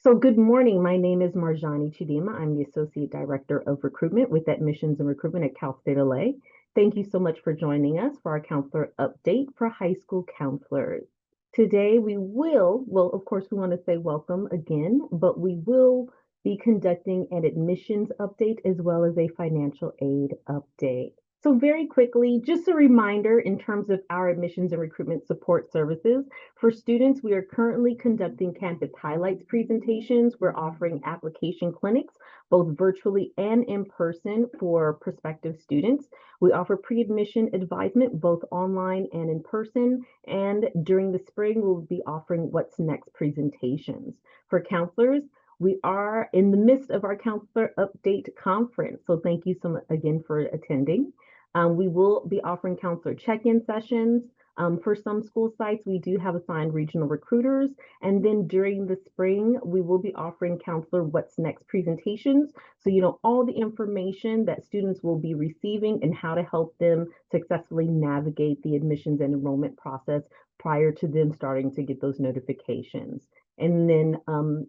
So good morning. My name is Marjani Chidima. I'm the Associate Director of Recruitment with Admissions and Recruitment at Cal State LA. Thank you so much for joining us for our counselor update for high school counselors. Today of course, we want to say welcome again, but we will be conducting an admissions update as well as a financial aid update. So very quickly, just a reminder in terms of our admissions and recruitment support services. For students, we are currently conducting campus highlights presentations. We're offering application clinics, both virtually and in person for prospective students. We offer pre-admission advisement, both online and in person. And during the spring, we'll be offering What's Next presentations. For counselors, we are in the midst of our counselor update conference. So thank you so much again for attending. We will be offering counselor check-in sessions. For some school sites, we do have assigned regional recruiters. And then during the spring, we will be offering counselor What's Next presentations. So you know all the information that students will be receiving and how to help them successfully navigate the admissions and enrollment process prior to them starting to get those notifications. And then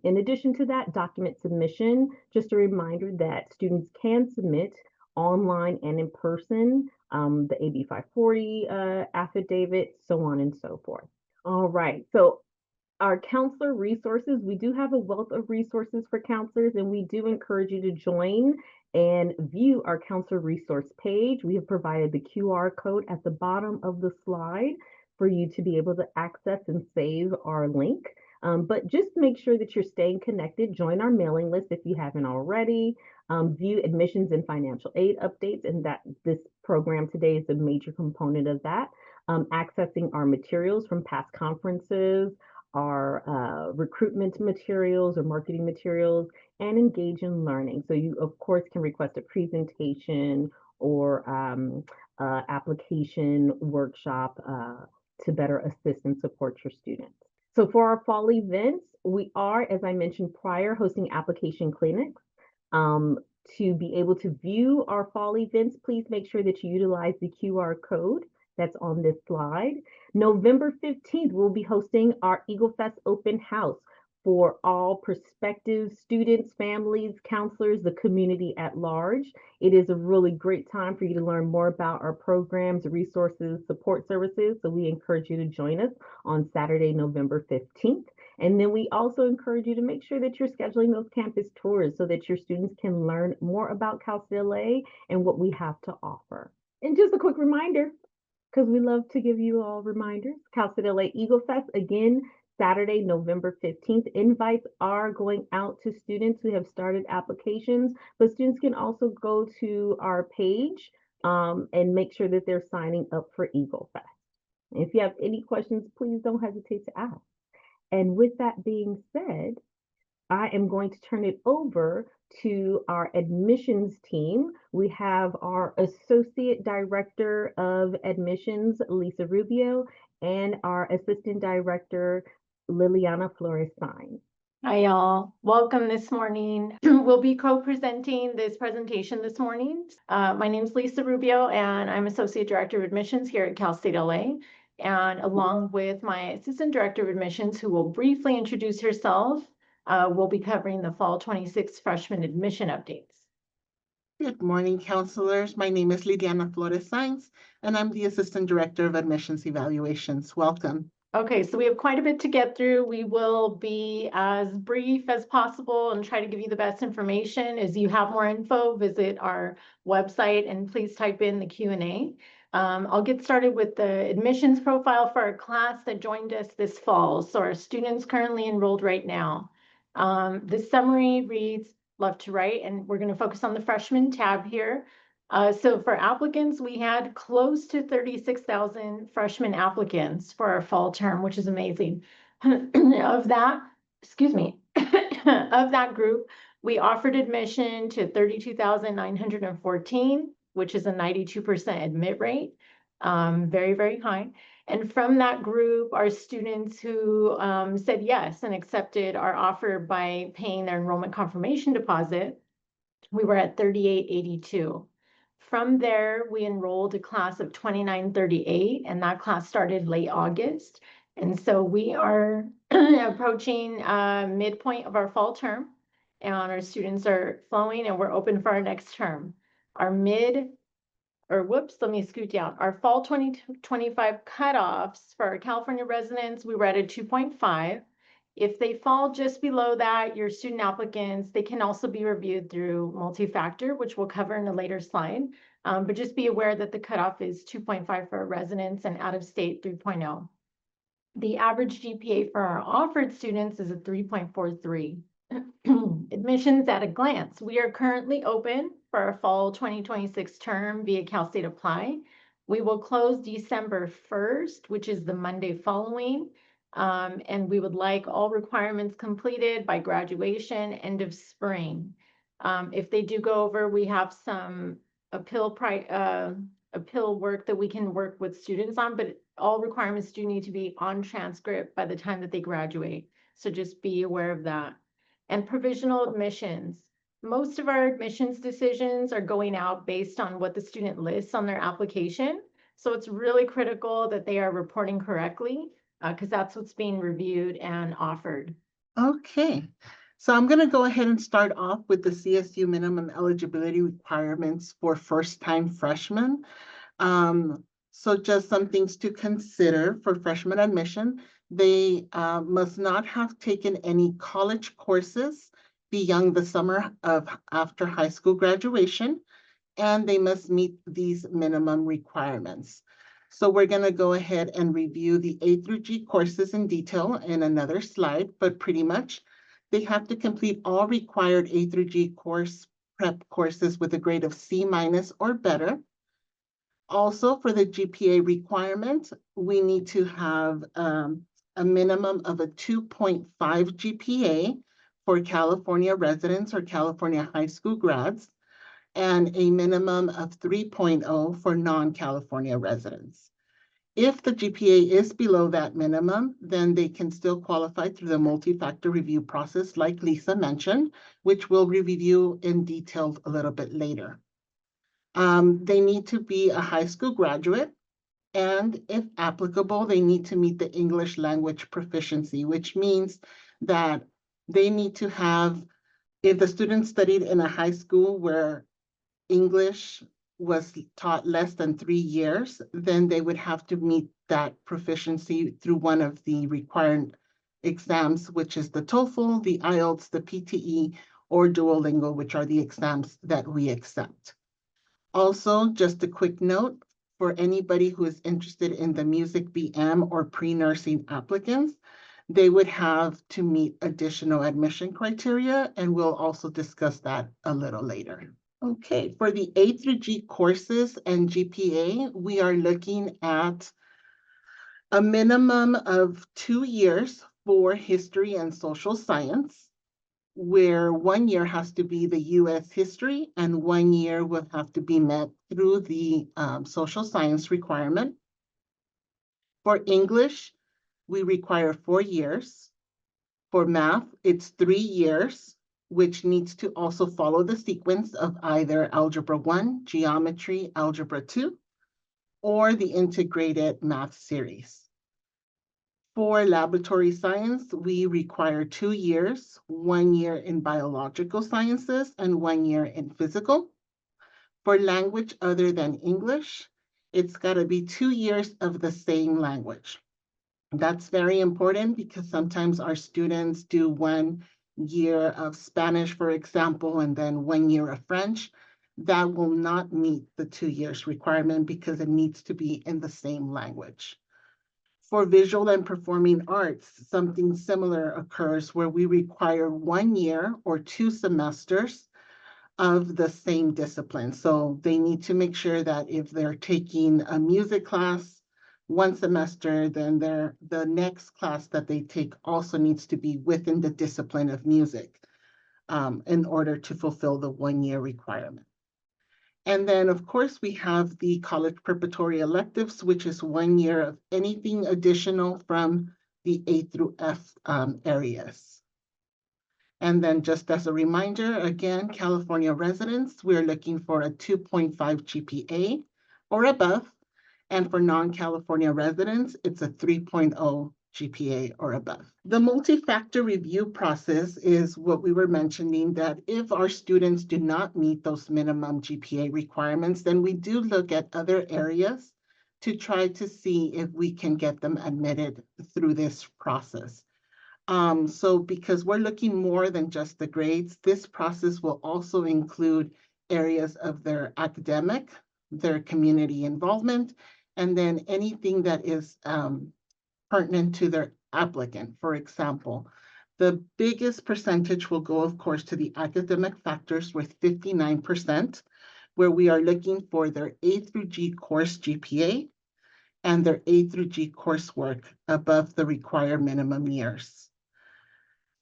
in addition to that, document submission, just a reminder that students can submit online and in person, the AB 540 affidavit, so on and so forth. All right, so our counselor resources, we do have a wealth of resources for counselors, and we do encourage you to join and view our counselor resource page. We have provided the QR code at the bottom of the slide for you to be able to access and save our link. But just make sure that you're staying connected. Join our mailing list if you haven't already. View admissions and financial aid updates, and that this program today is a major component of that. Accessing our materials from past conferences, our recruitment materials or marketing materials, and engage in learning. So you, of course, can request a presentation or application workshop to better assist and support your students. So for our fall events, we are, as I mentioned prior, hosting application clinics. To be able to view our fall events, please make sure that you utilize the QR code that's on this slide. November 15th, we'll be hosting our Eagle Fest open house for all prospective students, families, counselors, the community at large. It is a really great time for you to learn more about our programs, resources, support services. So we encourage you to join us on Saturday, November 15th. And then we also encourage you to make sure that you're scheduling those campus tours so that your students can learn more about Cal State LA and what we have to offer. And just a quick reminder, because we love to give you all reminders, Cal State LA Eagle Fest, again, Saturday, November 15th. Invites are going out to students who have started applications, but students can also go to our page and make sure that they're signing up for Eagle Fest. If you have any questions, please don't hesitate to ask. And with that being said, I am going to turn it over to our admissions team. We have our Associate Director of Admissions, Lisa Rubio, and our Assistant Director, Liliana Flores-Stein. Hi, y'all. Welcome this morning. We'll be co-presenting this presentation this morning. My name is Lisa Rubio, and I'm Associate Director of Admissions here at Cal State LA. And along with my Assistant Director of Admissions, who will briefly introduce herself, we'll be covering the Fall 26 freshman admission updates. Good morning, counselors. My name is Lidiana Flores-Stein, and I'm the Assistant Director of Admissions Evaluations. Welcome. Okay, so we have quite a bit to get through. We will be as brief as possible and try to give you the best information. As you have more info, visit our website and please type in the Q&A. I'll get started with the admissions profile for our class that joined us this fall. So our students currently enrolled right now. The summary reads left to right, and we're going to focus on the freshman tab here. So for applicants, we had close to 36,000 freshman applicants for our fall term, which is amazing. Of that, of that group, we offered admission to 32,914, which is a 92% admit rate, very, very high. And from that group, our students who said yes and accepted our offer by paying their enrollment confirmation deposit, we were at 3,882. From there, we enrolled a class of 2,938, and that class started late August. And so we are approaching midpoint of our fall term, and our students are flowing, and we're open for our next term. Our let me scoot down. Our fall 2025 cutoffs for our California residents, we were at a 2.5. If they fall just below that, your student applicants, they can also be reviewed through multi-factor, which we'll cover in a later slide. But just be aware that the cutoff is 2.5 for our residents and out of state 3.0. The average GPA for our offered students is a 3.43. Admissions at a glance. We are currently open for our fall 2026 term via Cal State Apply. We will close December 1st, which is the Monday following. And we would like all requirements completed by graduation, end of spring. If they do go over, we have some appeal work that we can work with students on, but all requirements do need to be on transcript by the time that they graduate. So just be aware of that. And provisional admissions. Most of our admissions decisions are going out based on what the student lists on their application. So it's really critical that they are reporting correctly because that's what's being reviewed and offered. Okay, so I'm going to go ahead and start off with the CSU minimum eligibility requirements for first-time freshmen. So just some things to consider for freshman admission. They must not have taken any college courses beyond the summer of after high school graduation, and they must meet these minimum requirements. So we're going to go ahead and review the A through G courses in detail in another slide, but pretty much they have to complete all required A through G course prep courses with a grade of C- or better. Also, for the GPA requirement, we need to have a minimum of a 2.5 GPA for California residents or California high school grads, and a minimum of 3.0 for non-California residents. If the GPA is below that minimum, then they can still qualify through the multi-factor review process like Lisa mentioned, which we'll review in detail a little bit later. They need to be a high school graduate, and if applicable, they need to meet the English language proficiency, which means that they need to have, if the student studied in a high school where English was taught less than 3 years, then they would have to meet that proficiency through one of the required exams, which is the TOEFL, the IELTS, the PTE, or Duolingo, which are the exams that we accept. Also, just a quick note, for anybody who is interested in the music BM or pre-nursing applicants, they would have to meet additional admission criteria, and we'll also discuss that a little later. Okay, for the A through G courses and GPA, we are looking at a minimum of 2 years for history and social science, where 1 year has to be the US history and 1 year will have to be met through the social science requirement. For English, we require 4 years. For math, it's 3 years, which needs to also follow the sequence of either Algebra 1, Geometry, Algebra 2, or the integrated math series. For laboratory science, we require 2 years, 1 year in biological sciences and 1 year in physical. For language other than English, it's got to be 2 years of the same language. That's very important because sometimes our students do 1 year of Spanish, for example, and then 1 year of French. That will not meet the 2 years requirement because it needs to be in the same language. For visual and performing arts, something similar occurs where we require 1 year or 2 semesters of the same discipline. So they need to make sure that if they're taking a music class 1 semester, then the next class that they take also needs to be within the discipline of music in order to fulfill the 1 year requirement. And then, of course, we have the college preparatory electives, which is 1 year of anything additional from the A through F areas. And then just as a reminder, again, California residents, we're looking for a 2.5 GPA or above. And for non-California residents, it's a 3.0 GPA or above. The multi-factor review process is what we were mentioning, that if our students do not meet those minimum GPA requirements, then we do look at other areas to try to see if we can get them admitted through this process. So because we're looking more than just the grades, this process will also include areas of their academic, their community involvement, and then anything that is pertinent to their applicant. For example, the biggest percentage will go, of course, to the academic factors with 59%, where we are looking for their A through G course GPA and their A through G coursework above the required minimum years.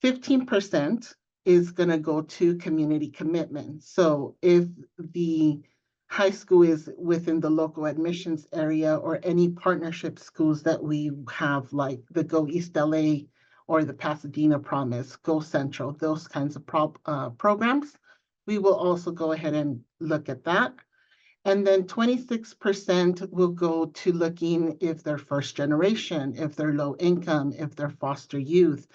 15% is going to go to community commitment. So if the high school is within the local admissions area or any partnership schools that we have, like the Go East LA or the Pasadena Promise, Go Central, those kinds of programs, we will also go ahead and look at that. And then 26% will go to looking if they're first generation, if they're low income, if they're foster youth,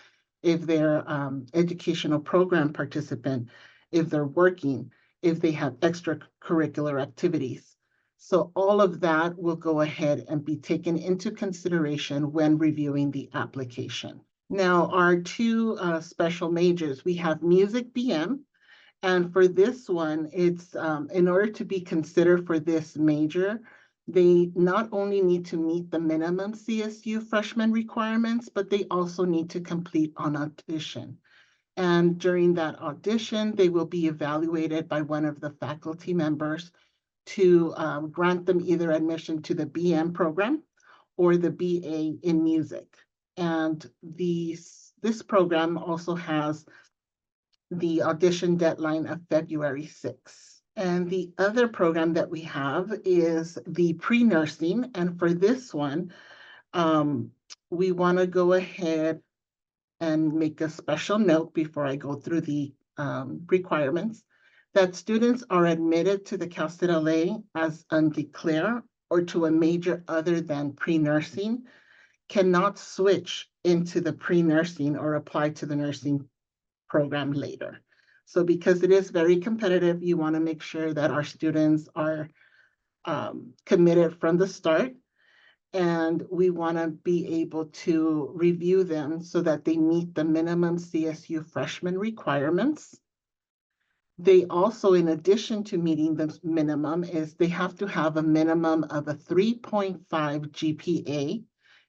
if they're educational program participant, if they're working, if they have extracurricular activities. So all of that will go ahead and be taken into consideration when reviewing the application. Now, our two special majors, we have music BM. And for this one, it's in order to be considered for this major, they not only need to meet the minimum CSU freshman requirements, but they also need to complete an audition. And during that audition, they will be evaluated by one of the faculty members to grant them either admission to the BM program or the BA in music. And this program also has the audition deadline of February 6th. And the other program that we have is the pre-nursing. And for this one, we want to go ahead and make a special note before I go through the requirements, that students are admitted to the Cal State LA as undeclared or to a major other than pre-nursing cannot switch into the pre-nursing or apply to the nursing program later. So because it is very competitive, you want to make sure that our students are committed from the start, and we want to be able to review them so that they meet the minimum CSU freshman requirements. They also, in addition to meeting the minimum, is they have to have a minimum of a 3.5 GPA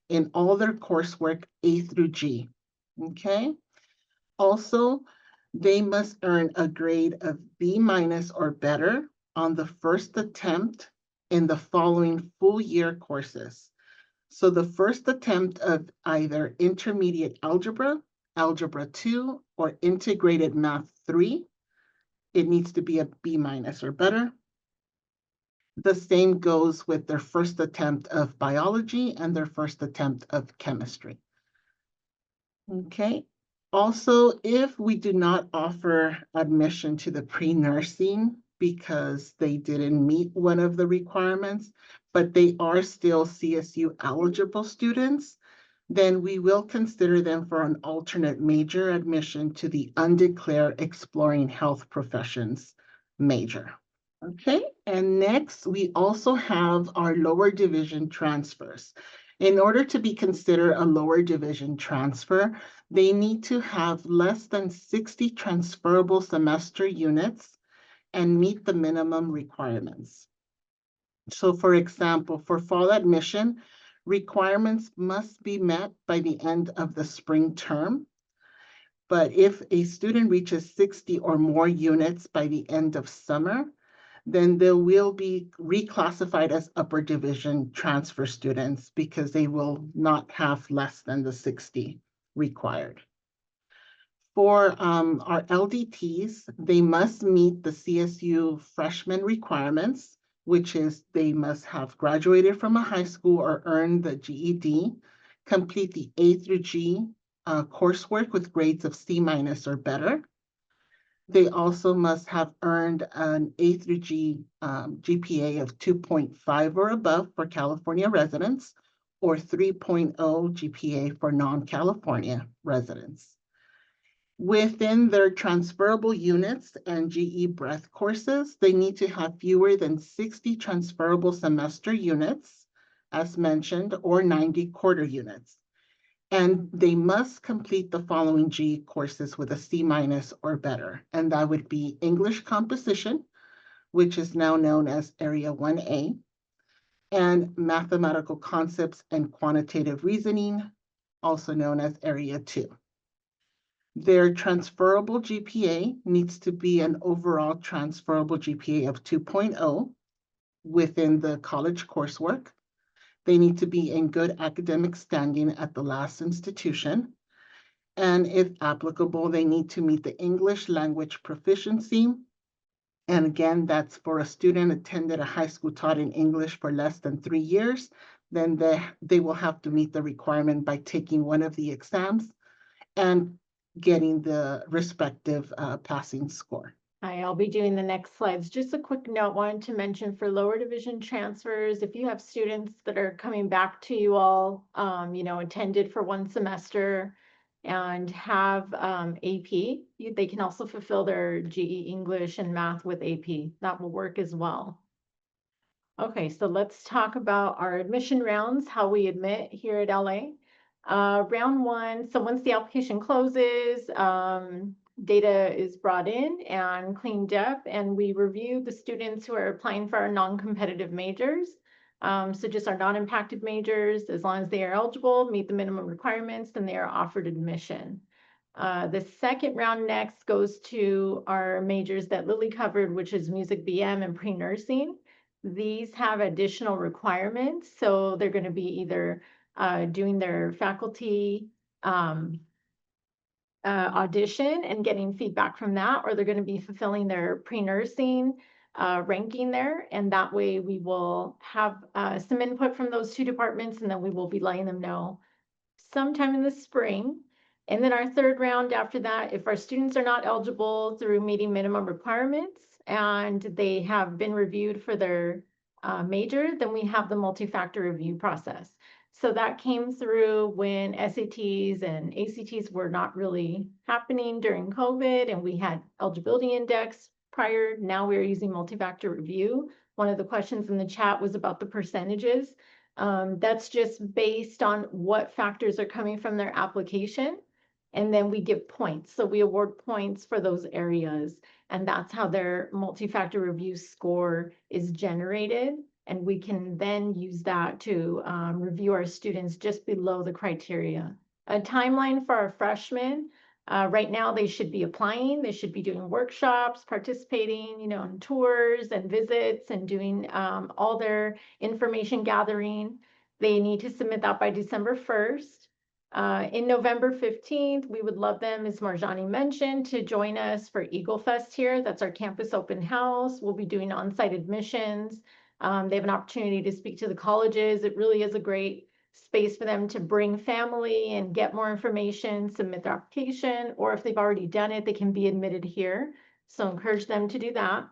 in all their coursework A through G, okay? Also, they must earn a grade of B- or better on the first attempt in the following full year courses. So the first attempt of either intermediate algebra, algebra 2, or integrated math 3, it needs to be a B- or better. The same goes with their first attempt of biology and their first attempt of chemistry. Okay. Also, if we do not offer admission to the pre-nursing because they didn't meet one of the requirements, but they are still CSU eligible students, then we will consider them for an alternate major admission to the undeclared exploring health professions major. Okay, and next we also have our lower division transfers. In order to be considered a lower division transfer, they need to have less than 60 transferable semester units and meet the minimum requirements. So for example, for fall admission, requirements must be met by the end of the spring term. But if a student reaches 60 or more units by the end of summer, then they will be reclassified as upper division transfer students because they will not have less than the 60 required. For our LDTs, they must meet the CSU freshman requirements, which is they must have graduated from a high school or earned the GED, complete the A through G coursework with grades of C- or better. They also must have earned an A through G GPA of 2.5 or above for California residents, or 3.0 GPA for non-California residents. Within their transferable units and GE breadth courses, they need to have fewer than 60 transferable semester units, as mentioned, or 90 quarter units. And they must complete the following GE courses with a C- or better, and that would be English composition, which is now known as Area 1A, and mathematical concepts and quantitative reasoning, also known as Area 2. Their transferable GPA needs to be an overall transferable GPA of 2.0 within the college coursework. They need to be in good academic standing at the last institution. And if applicable, they need to meet the English language proficiency. And again, that's for a student attended a high school taught in English for less than 3 years, then they will have to meet the requirement by taking one of the exams and getting the respective passing score. I'll be doing the next slides. Just a quick note, wanted to mention for lower division transfers, if you have students that are coming back to you all, attended for one semester and have AP, they can also fulfill their GE English and math with AP. That will work as well. Okay, so let's talk about our admission rounds, how we admit here at LA. Round one, so once the application closes, data is brought in and cleaned up, and we review the students who are applying for our non-competitive majors. So just our non-impacted majors, as long as they are eligible, meet the minimum requirements, then they are offered admission. The second round next goes to our majors that Lily covered, which is music BM and pre-nursing. These have additional requirements, so they're going to be either doing their faculty audition and getting feedback from that, or they're going to be fulfilling their pre-nursing ranking there. And that way we will have some input from those two departments, and then we will be letting them know sometime in the spring. And then our third round after that, if our students are not eligible through meeting minimum requirements and they have been reviewed for their major, then we have the multi-factor review process. So that came through when SATs and ACTs were not really happening during COVID, and we had eligibility index prior. Now we're using multi-factor review. One of the questions in the chat was about the percentages. That's just based on what factors are coming from their application. And then we give points. So we award points for those areas. And that's how their multi-factor review score is generated. And we can then use that to review our students just below the criteria. A timeline for our freshmen. Right now, they should be applying. They should be doing workshops, participating, in tours and visits, and doing all their information gathering. They need to submit that by December 1st. In November 15th, we would love them, as Marjani mentioned, to join us for Eagle Fest here. That's our campus open house. We'll be doing on-site admissions. They have an opportunity to speak to the colleges. It really is a great space for them to bring family and get more information, submit their application, or if they've already done it, they can be admitted here. So encourage them to do that.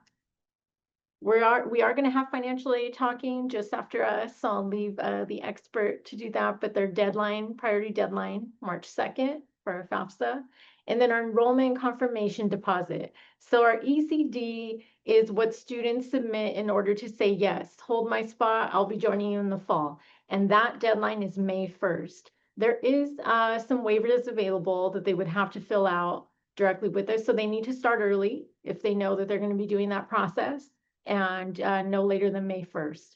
We are going to have financial aid talking just after us, so I'll leave the expert to do that, but their priority deadline, March 2nd for our FAFSA. And then our enrollment confirmation deposit. So our ECD is what students submit in order to say, yes, hold my spot, I'll be joining you in the fall. And that deadline is May 1st. There is some waivers available that they would have to fill out directly with us. So they need to start early if they know that they're going to be doing that process, and no later than May 1st.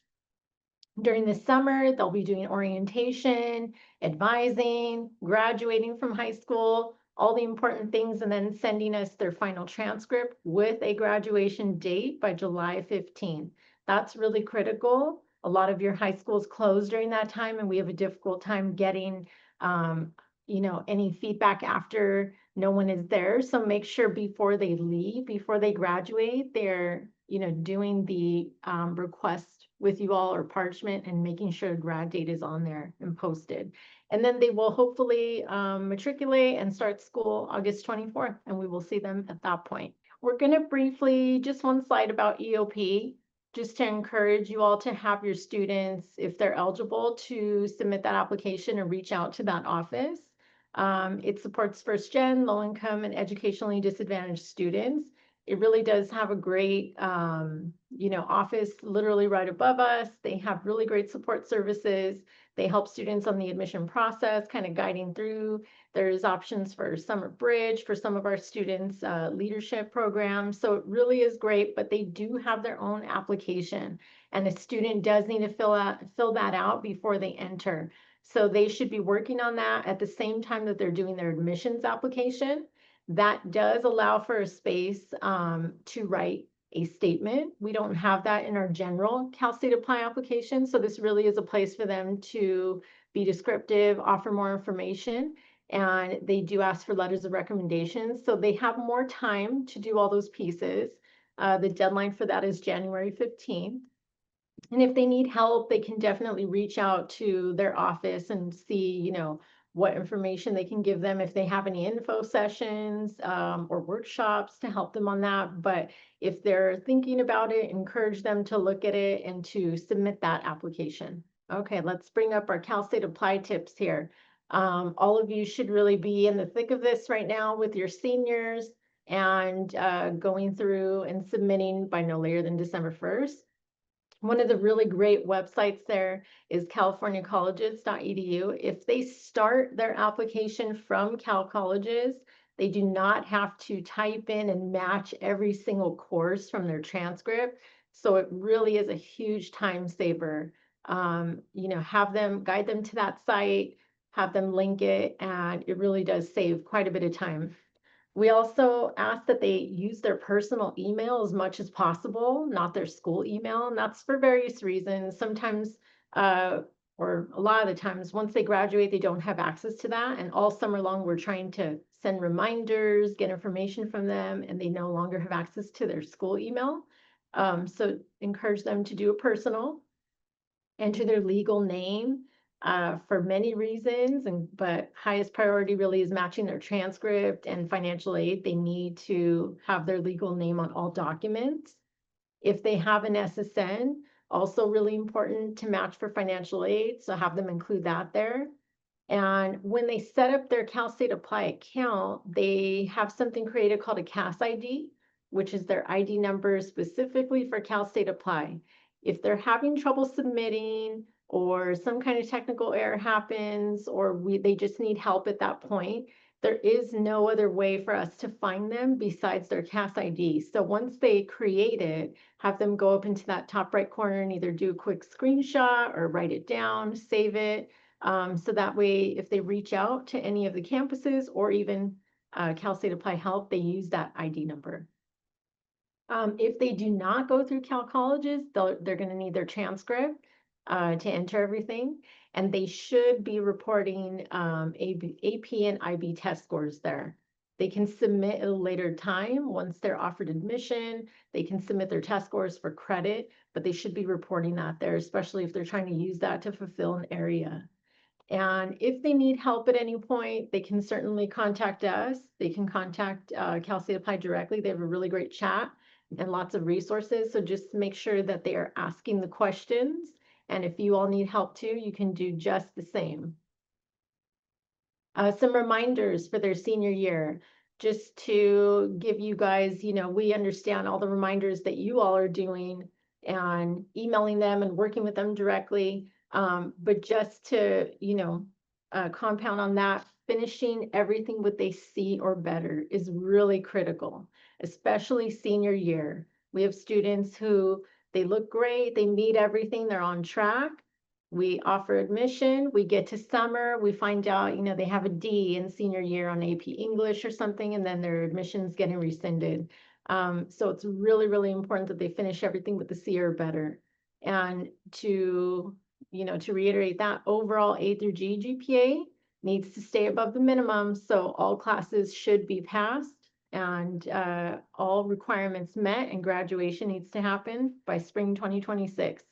During the summer, they'll be doing orientation, advising, graduating from high school, all the important things, and then sending us their final transcript with a graduation date by July 15th. That's really critical. A lot of your high schools close during that time, and we have a difficult time getting any feedback after no one is there. So make sure before they leave, before they graduate, they're doing the request with you all or parchment and making sure grad date is on there and posted. And then they will hopefully matriculate and start school August 24th, and we will see them at that point. We're going to briefly, just one slide about EOP. just to encourage you all to have your students, if they're eligible, to submit that application and reach out to that office. It supports first gen, low income, and educationally disadvantaged students. It really does have a great, office literally right above us. They have really great support services. They help students on the admission process, kind of guiding through. There's options for summer bridge for some of our students, leadership programs. So it really is great, but they do have their own application, and the student does need to fill that out before they enter. So they should be working on that at the same time that they're doing their admissions application. That does allow for a space to write a statement. We don't have that in our general Cal State Apply application. So this really is a place for them to be descriptive, offer more information, and they do ask for letters of recommendations. So they have more time to do all those pieces. The deadline for that is January 15th. And if they need help, they can definitely reach out to their office and see, what information they can give them if they have any info sessions or workshops to help them on that. But if they're thinking about it, encourage them to look at it and to submit that application. Okay, let's bring up our Cal State Apply tips here. All of you should really be in the thick of this right now with your seniors and going through and submitting by no later than December 1st. One of the really great websites there is californiacolleges.edu. If they start their application from Cal Colleges, they do not have to type in and match every single course from their transcript. So it really is a huge time saver. Have them guide them to that site, have them link it, and it really does save quite a bit of time. We also ask that they use their personal email as much as possible, not their school email, and that's for various reasons. Sometimes, or a lot of the times, once they graduate, they don't have access to that. And all summer long, we're trying to send reminders, get information from them, and they no longer have access to their school email. So encourage them to do a personal, enter their legal name, for many reasons, but highest priority really is matching their transcript and financial aid. They need to have their legal name on all documents. If they have an SSN, also really important to match for financial aid, so have them include that there. And when they set up their Cal State Apply account, they have something created called a CAS ID, which is their ID number specifically for Cal State Apply. If they're having trouble submitting or some kind of technical error happens, or they just need help at that point, there is no other way for us to find them besides their CAS ID. So once they create it, have them go up into that top right corner and either do a quick screenshot or write it down, save it. So that way, if they reach out to any of the campuses or even Cal State Apply Help, they use that ID number. If they do not go through Cal Colleges, they're going to need their transcript to enter everything. And they should be reporting AP and IB test scores there. They can submit at a later time once they're offered admission. They can submit their test scores for credit, but they should be reporting that there, especially if they're trying to use that to fulfill an area. And if they need help at any point, they can certainly contact us. They can contact Cal State Apply directly. They have a really great chat and lots of resources. So just make sure that they are asking the questions. And if you all need help too, you can do just the same. Some reminders for their senior year, just to give you guys, we understand all the reminders that you all are doing and emailing them and working with them directly. But just to, compound on that, finishing everything with a C or better is really critical, especially senior year. We have students who they look great, they meet everything, they're on track. We offer admission, we get to summer, we find out, they have a D in senior year on AP English or something, and then their admission's getting rescinded. So it's really, really important that they finish everything with a C or better. And to reiterate that, overall A through G GPA needs to stay above the minimum, so all classes should be passed and all requirements met, and graduation needs to happen by spring 2026.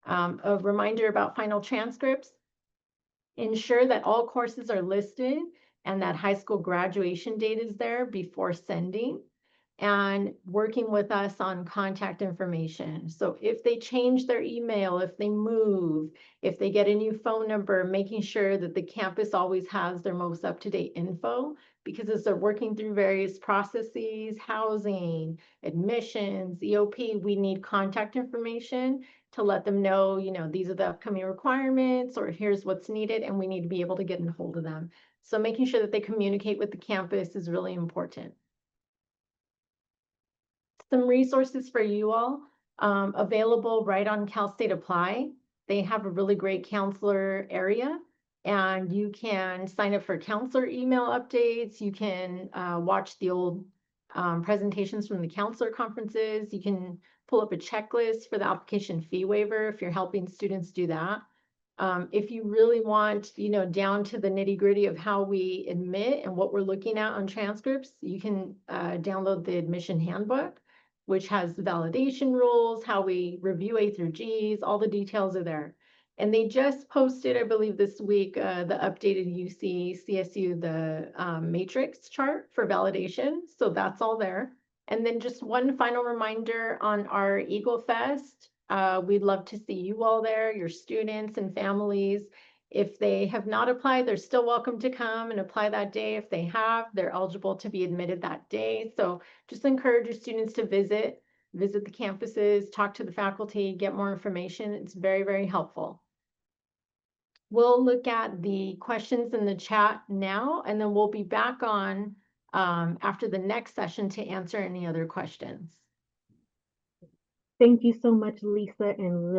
A reminder about final transcripts. Ensure that all courses are listed and that high school graduation date is there before sending. and working with us on contact information. So if they change their email, if they move, if they get a new phone number, making sure that the campus always has their most up-to-date info, because as they're working through various processes, housing, admissions, EOP, we need contact information to let them know, these are the upcoming requirements, or here's what's needed, and we need to be able to get in hold of them. So making sure that they communicate with the campus is really important. Some resources for you all available right on Cal State Apply. They have a really great counselor area, and you can sign up for counselor email updates. You can watch the old presentations from the counselor conferences. You can pull up a checklist for the application fee waiver if you're helping students do that. If you really want, down to the nitty gritty of how we admit and what we're looking at on transcripts, you can download the admission handbook, which has the validation rules, how we review A through Gs, all the details are there. And they just posted, I believe this week, the updated UC CSU, the matrix chart for validation. So that's all there. And then just one final reminder on our Eagle Fest. We'd love to see you all there, your students and families. If they have not applied, they're still welcome to come and apply that day. If they have, they're eligible to be admitted that day. So just encourage your students to visit the campuses, talk to the faculty, get more information. It's very, very helpful. We'll look at the questions in the chat now, and then we'll be back on after the next session to answer any other questions. Thank you so much, Lisa and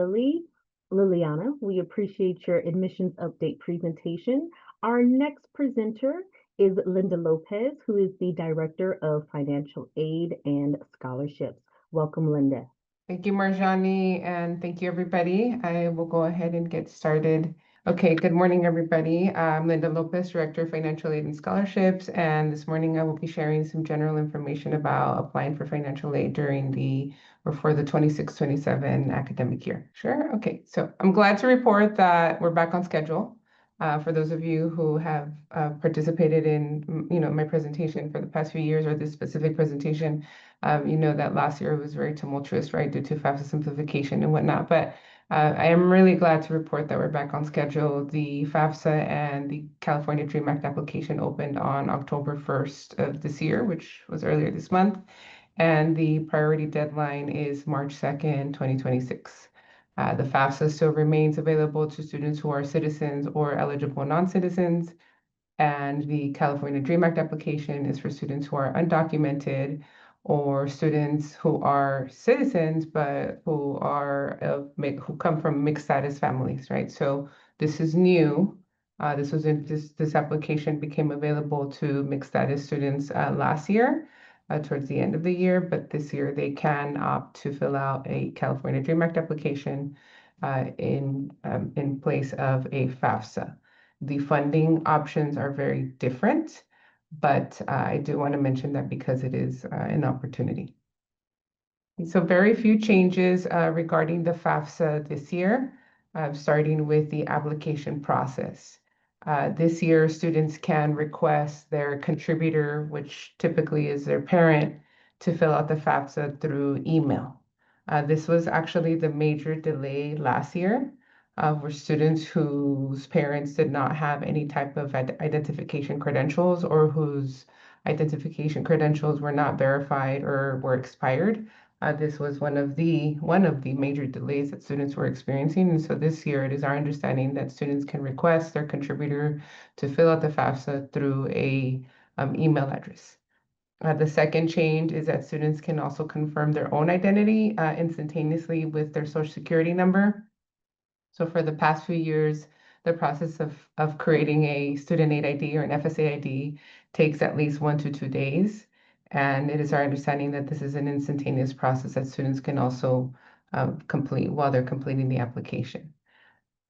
Liliana. We appreciate your admissions update presentation. Our next presenter is Linda Lopez, who is the Director of Financial Aid and Scholarships. Welcome, Linda. Thank you, Marjani, and thank you, everybody. I will go ahead and get started. Okay, good morning, everybody. I'm Linda Lopez, Director of Financial Aid and Scholarships, and this morning I will be sharing some general information about applying for financial aid for the 26-27 academic year. Sure, okay. So I'm glad to report that we're back on schedule. For those of you who have participated in, my presentation for the past few years, or this specific presentation, you know that last year was very tumultuous, right, due to FAFSA simplification and whatnot. But I am really glad to report that we're back on schedule. The FAFSA and the California DREAM Act application opened on October 1st of this year, which was earlier this month. And the priority deadline is March 2nd, 2026. The FAFSA still remains available to students who are citizens or eligible non-citizens. And the California DREAM Act application is for students who are undocumented or students who are citizens, but who come from mixed status families, right? So this is new. This application became available to mixed status students last year, towards the end of the year, but this year they can opt to fill out a California DREAM Act application in place of a FAFSA. The funding options are very different, but I do want to mention that because it is an opportunity. So very few changes regarding the FAFSA this year, starting with the application process. This year, students can request their contributor, which typically is their parent, to fill out the FAFSA through email. This was actually the major delay last year, were students whose parents did not have any type of identification credentials, or whose identification credentials were not verified or were expired. This was one of the major delays that students were experiencing. And so this year, it is our understanding that students can request their contributor to fill out the FAFSA through a email address. The second change is that students can also confirm their own identity instantaneously with their Social Security number. So for the past few years, the process of creating a student aid ID or an FSA ID takes at least 1 to 2 days. And it is our understanding that this is an instantaneous process that students can also complete while they're completing the application.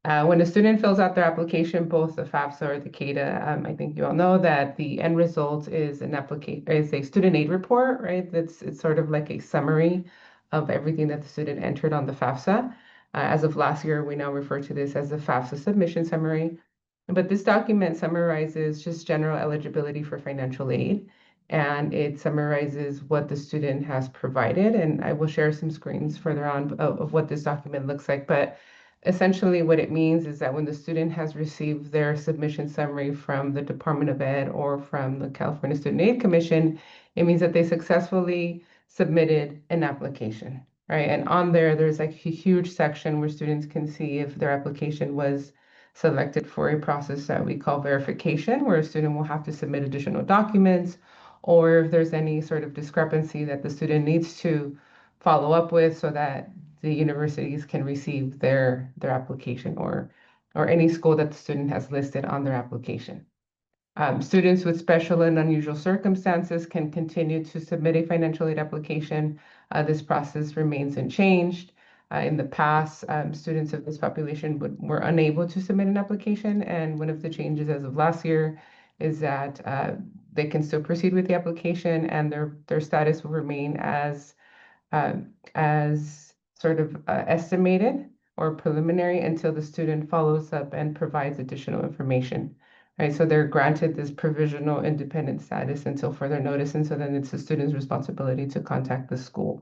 When a student fills out their application, both the FAFSA or the CADA, I think you all know that the end result is a student aid report, right? It's sort of like a summary of everything that the student entered on the FAFSA. As of last year, we now refer to this as the FAFSA submission summary. But this document summarizes just general eligibility for financial aid. and it summarizes what the student has provided. And I will share some screens further on of what this document looks like. But essentially what it means is that when the student has received their submission summary from the Department of Ed or from the California Student Aid Commission, it means that they successfully submitted an application, right? And on there, there's like a huge section where students can see if their application was selected for a process that we call verification, where a student will have to submit additional documents, or if there's any sort of discrepancy that the student needs to follow up with so that the universities can receive their application, or any school that the student has listed on their application. Students with special and unusual circumstances can continue to submit a financial aid application. This process remains unchanged. In the past, students of this population were unable to submit an application, and one of the changes as of last year is that they can still proceed with the application, and their status will remain as sort of estimated or preliminary until the student follows up and provides additional information. Right, so they're granted this provisional independent status until further notice, and so then it's the student's responsibility to contact the school.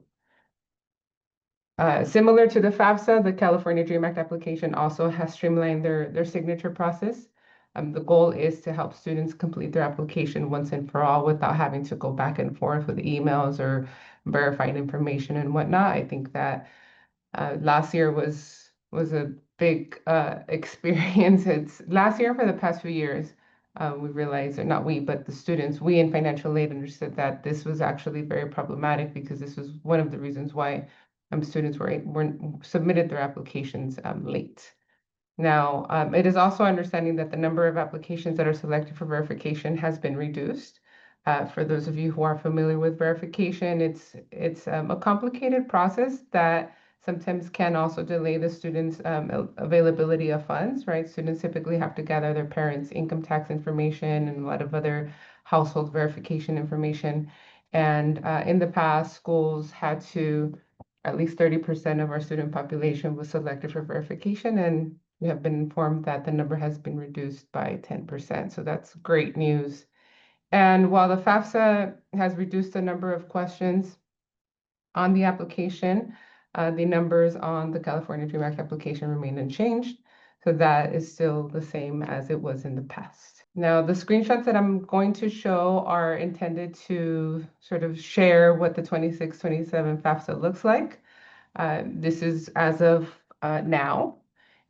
Similar to the FAFSA, the California DREAM Act application also has streamlined their signature process. The goal is to help students complete their application once and for all without having to go back and forth with emails or verifying information and whatnot. I think that last year was a big experience. It's last year for the past few years, we realized, or not we, but the students, we in financial aid understood that this was actually very problematic because this was one of the reasons why students were submitted their applications late. Now, it is also understanding that the number of applications that are selected for verification has been reduced. For those of you who are familiar with verification, it's a complicated process that sometimes can also delay the students' availability of funds, right? Students typically have to gather their parents' income tax information and a lot of other household verification information. And in the past, schools had to, at least 30% of our student population was selected for verification, and we have been informed that the number has been reduced by 10%. So that's great news. And while the FAFSA has reduced the number of questions on the application, the numbers on the California DREAM Act application remain unchanged. So that is still the same as it was in the past. Now, the screenshots that I'm going to show are intended to sort of share what the 26-27 FAFSA looks like. This is as of now.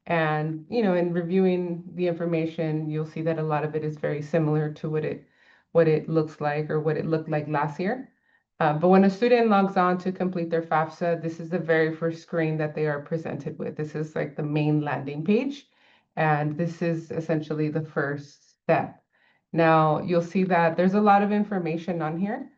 And, in reviewing the information, you'll see that a lot of it is very similar to what it looks like or what it looked like last year. But when a student logs on to complete their FAFSA, this is the very first screen that they are presented with. This is like the main landing page, and this is essentially the first step. Now, you'll see that there's a lot of information on here,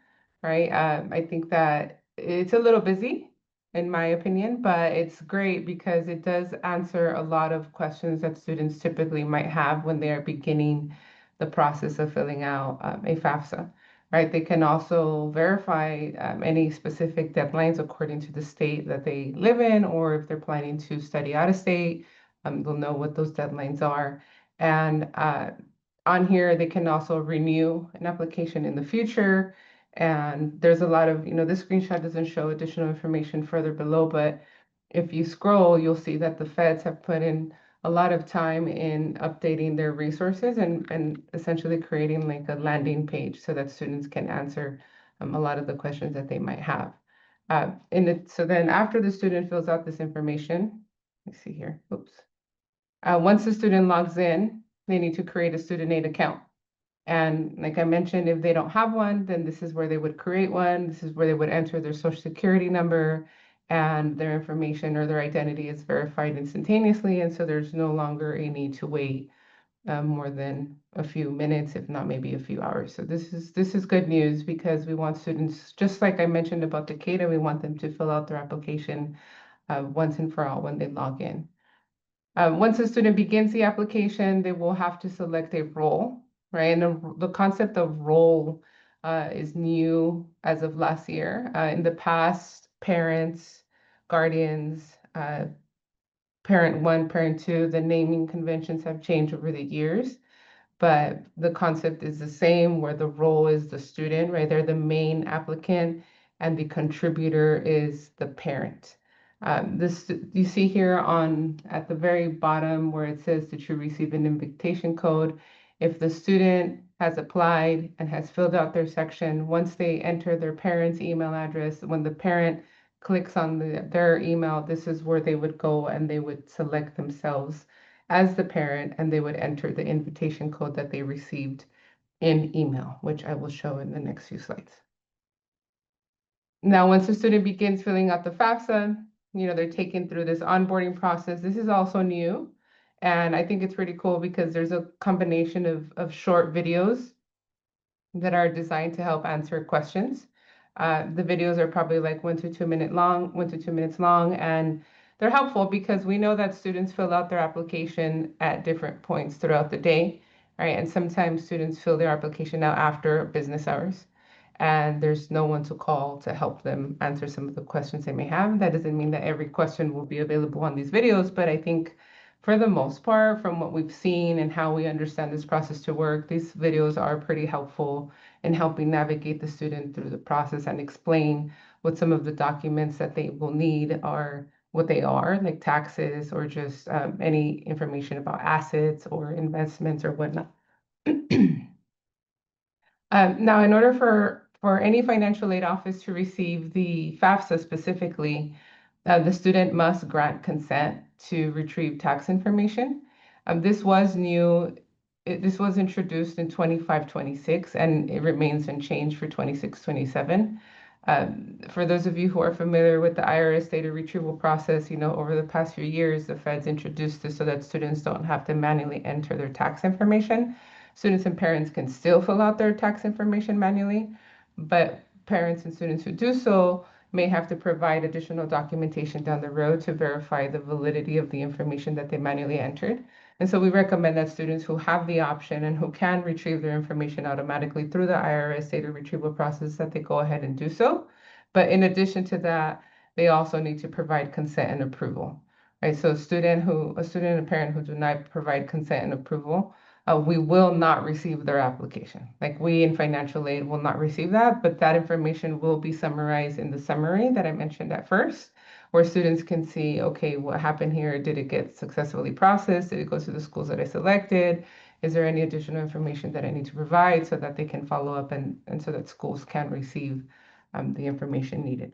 right? I think that it's a little busy, in my opinion, but it's great because it does answer a lot of questions that students typically might have when they are beginning the process of filling out a FAFSA, right? They can also verify any specific deadlines according to the state that they live in, or if they're planning to study out of state, they'll know what those deadlines are. And on here, they can also renew an application in the future. And there's a lot of, this screenshot doesn't show additional information further below, but if you scroll, you'll see that the feds have put in a lot of time in updating their resources and essentially creating like a landing page so that students can answer a lot of the questions that they might have. So then after the student fills out this information, let me see here, oops. Once the student logs in, they need to create a student aid account. And like I mentioned, if they don't have one, then this is where they would create one. This is where they would enter their social security number, and their information or their identity is verified instantaneously. And so there's no longer a need to wait more than a few minutes, if not maybe a few hours. So this is good news because we want students, just like I mentioned about Decatur, we want them to fill out their application once and for all when they log in. Once a student begins the application, they will have to select a role, right? And the concept of role is new as of last year. In the past, parents, guardians, parent one, parent two, the naming conventions have changed over the years. but the concept is the same, where the role is the student, right? They're the main applicant and the contributor is the parent. This you see here on at the very bottom where it says that you receive an invitation code. If the student has applied and has filled out their section, once they enter their parent's email address, when the parent clicks on their email, this is where they would go and they would select themselves as the parent and they would enter the invitation code that they received in email, which I will show in the next few slides. Now, once the student begins filling out the FAFSA, they're taken through this onboarding process. This is also new. And I think it's pretty cool because there's a combination of short videos that are designed to help answer questions. The videos are probably like 1 to 2 minutes long, and they're helpful because we know that students fill out their application at different points throughout the day, right? And sometimes students fill their application out after business hours, and there's no one to call to help them answer some of the questions they may have. That doesn't mean that every question will be available on these videos, but I think for the most part, from what we've seen and how we understand this process to work, these videos are pretty helpful in helping navigate the student through the process and explain what some of the documents that they will need are, what they are, like taxes or just any information about assets or investments or whatnot. Now, in order for any financial aid office to receive the FAFSA specifically, the student must grant consent to retrieve tax information. This was new. This was introduced in 25-26, and it remains unchanged for 26-27. For those of you who are familiar with the IRS data retrieval process, over the past few years, the feds introduced this so that students don't have to manually enter their tax information. Students and parents can still fill out their tax information manually, but parents and students who do so may have to provide additional documentation down the road to verify the validity of the information that they manually entered. And so we recommend that students who have the option and who can retrieve their information automatically through the IRS data retrieval process, that they go ahead and do so. But in addition to that, they also need to provide consent and approval, right? So a student and a parent who do not provide consent and approval, we will not receive their application. Like, we in financial aid will not receive that, but that information will be summarized in the summary that I mentioned at first, where students can see, okay, what happened here? Did it get successfully processed? Did it go to the schools that I selected? Is there any additional information that I need to provide so that they can follow up and so that schools can receive the information needed?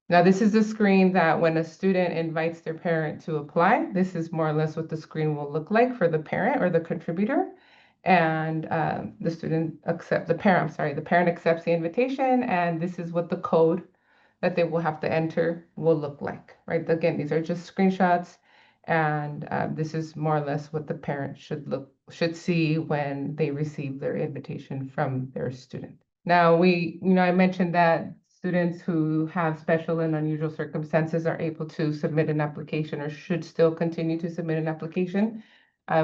Now, this is the screen that when a student invites their parent to apply, this is more or less what the screen will look like for the parent or the contributor. And the parent accepts the invitation, and this is what the code that they will have to enter will look like, right? Again, these are just screenshots, and this is more or less what the parent should see when they receive their invitation from their student. Now, I mentioned that students who have special and unusual circumstances are able to submit an application or should still continue to submit an application.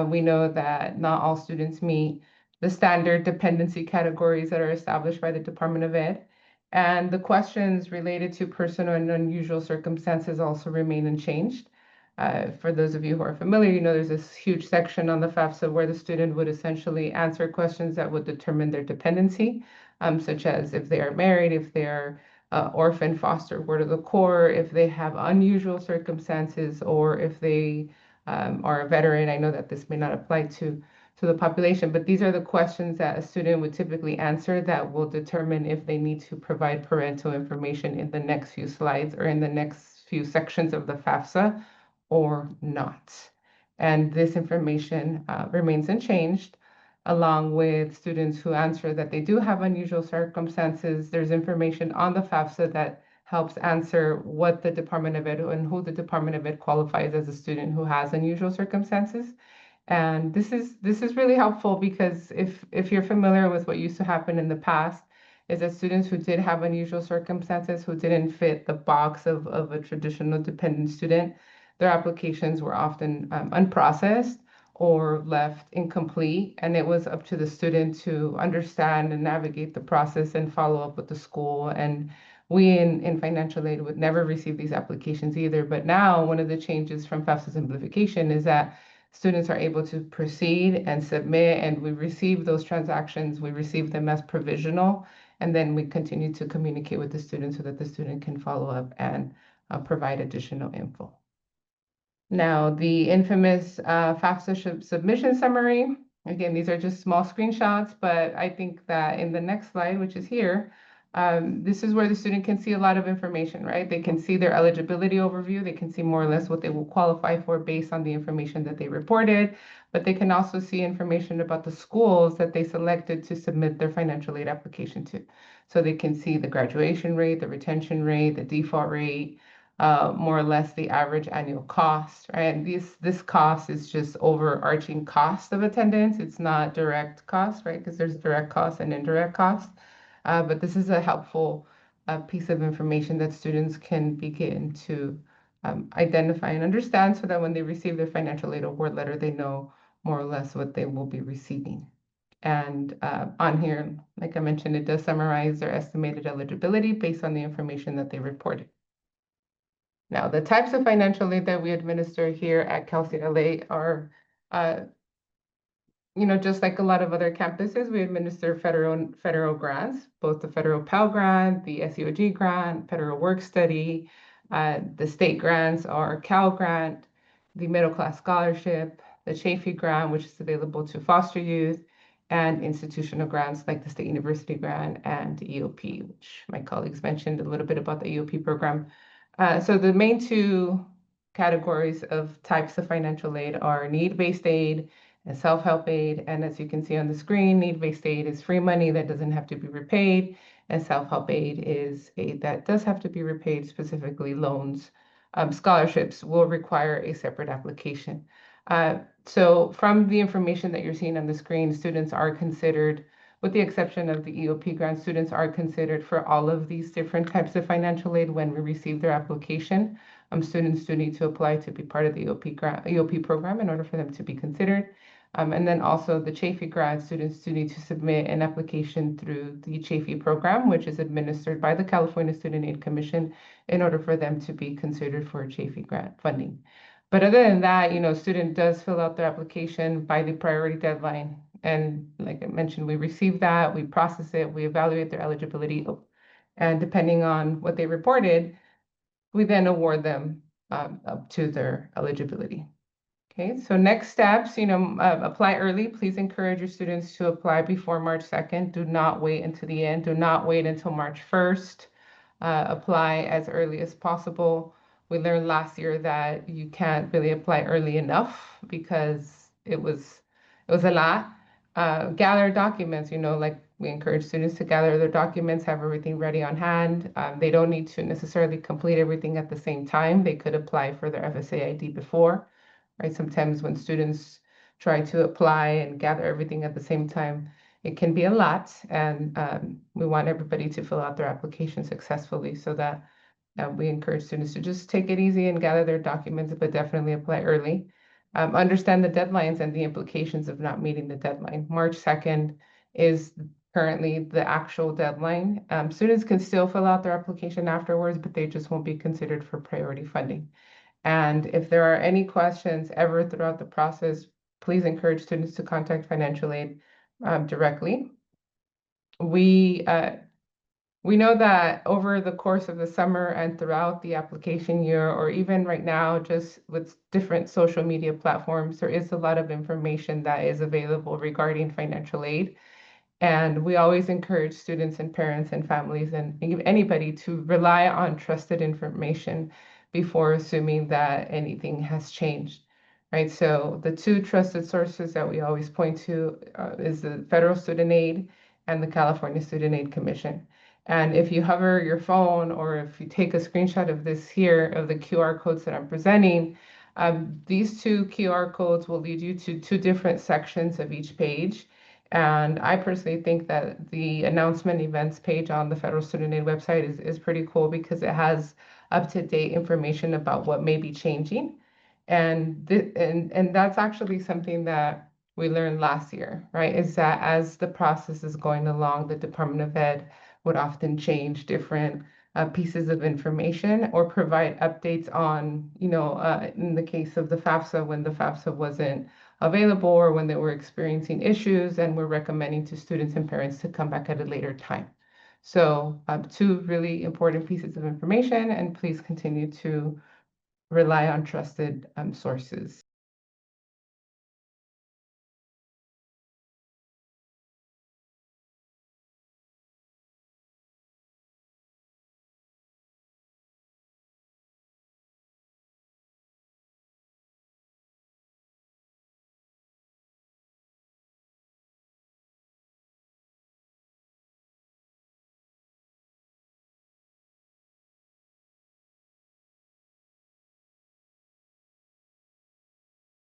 We know that not all students meet the standard dependency categories that are established by the Department of Ed. And the questions related to personal and unusual circumstances also remain unchanged. For those of you who are familiar, there's this huge section on the FAFSA where the student would essentially answer questions that would determine their dependency, such as if they are married, if they are orphan, foster, ward of the core, if they have unusual circumstances, or if they are a veteran. I know that this may not apply to the population, but these are the questions that a student would typically answer that will determine if they need to provide parental information in the next few slides or in the next few sections of the FAFSA or not. And this information remains unchanged, along with students who answer that they do have unusual circumstances. There's information on the FAFSA that helps answer what the Department of Ed and who the Department of Ed qualifies as a student who has unusual circumstances. And this is really helpful because if you're familiar with what used to happen in the past, is that students who did have unusual circumstances, who didn't fit the box of a traditional dependent student, their applications were often unprocessed or left incomplete. And it was up to the student to understand and navigate the process and follow up with the school. And we in financial aid would never receive these applications either. But now one of the changes from FAFSA simplification is that students are able to proceed and submit, and we receive those transactions, we receive them as provisional, and then we continue to communicate with the student so that the student can follow up and provide additional info. Now, the infamous FAFSA submission summary. Again, these are just small screenshots, but I think that in the next slide, which is here, this is where the student can see a lot of information, right? They can see their eligibility overview. They can see more or less what they will qualify for based on the information that they reported, but they can also see information about the schools that they selected to submit their financial aid application to. So they can see the graduation rate, the retention rate, the default rate, more or less the average annual cost, right? And this cost is just overarching cost of attendance. It's not direct cost, right? Because there's direct cost and indirect cost. But this is a helpful piece of information that students can begin to identify and understand so that when they receive their financial aid award letter, they know more or less what they will be receiving. And on here, like I mentioned, it does summarize their estimated eligibility based on the information that they reported. Now, the types of financial aid that we administer here at Cal State LA are, just like a lot of other campuses, we administer federal grants, both the federal Pell Grant, the SEOG grant, federal work study. The state grants are Cal Grant, the Middle Class Scholarship, the Chafee Grant, which is available to foster youth, and institutional grants like the State University Grant and EOP, which my colleagues mentioned a little bit about the EOP program. So the main two categories of types of financial aid are need-based aid and self-help aid. And as you can see on the screen, need-based aid is free money that doesn't have to be repaid, and self-help aid is aid that does have to be repaid, specifically loans. Scholarships will require a separate application. So from the information that you're seeing on the screen, students are considered, with the exception of the EOP grant, students are considered for all of these different types of financial aid when we receive their application. Students do need to apply to be part of the EOP program in order for them to be considered. And then also the Chafee grad students do need to submit an application through the Chafee program, which is administered by the California Student Aid Commission in order for them to be considered for Chafee grant funding. But other than that, student does fill out their application by the priority deadline. And like I mentioned, we receive that, we process it, we evaluate their eligibility. And depending on what they reported, we then award them up to their eligibility. Okay, so next steps, apply early. Please encourage your students to apply before March 2nd. Do not wait until the end. Do not wait until March 1st. Apply as early as possible. We learned last year that you can't really apply early enough because it was a lot. Gather documents, like we encourage students to gather their documents, have everything ready on hand. They don't need to necessarily complete everything at the same time. They could apply for their FSA ID before. Right? Sometimes when students try to apply and gather everything at the same time, it can be a lot. And we want everybody to fill out their application successfully so that we encourage students to just take it easy and gather their documents, but definitely apply early. Understand the deadlines and the implications of not meeting the deadline. March 2nd is currently the actual deadline. Students can still fill out their application afterwards, but they just won't be considered for priority funding. And if there are any questions ever throughout the process, please encourage students to contact financial aid directly. We know that over the course of the summer and throughout the application year, or even right now, just with different social media platforms, there is a lot of information that is available regarding financial aid. And we always encourage students and parents and families and anybody to rely on trusted information before assuming that anything has changed, right? So the two trusted sources that we always point to is the Federal Student Aid and the California Student Aid Commission. And if you hover your phone or if you take a screenshot of this here, of the QR codes that I'm presenting, these two QR codes will lead you to two different sections of each page. And I personally think that the announcement events page on the Federal Student Aid website is pretty cool because it has up-to-date information about what may be changing. And that's actually something that we learned last year, right? Is that as the process is going along, the Department of Ed would often change different pieces of information or provide updates on, in the case of the FAFSA, when the FAFSA wasn't available or when they were experiencing issues, and we're recommending to students and parents to come back at a later time. So two really important pieces of information, and please continue to rely on trusted sources.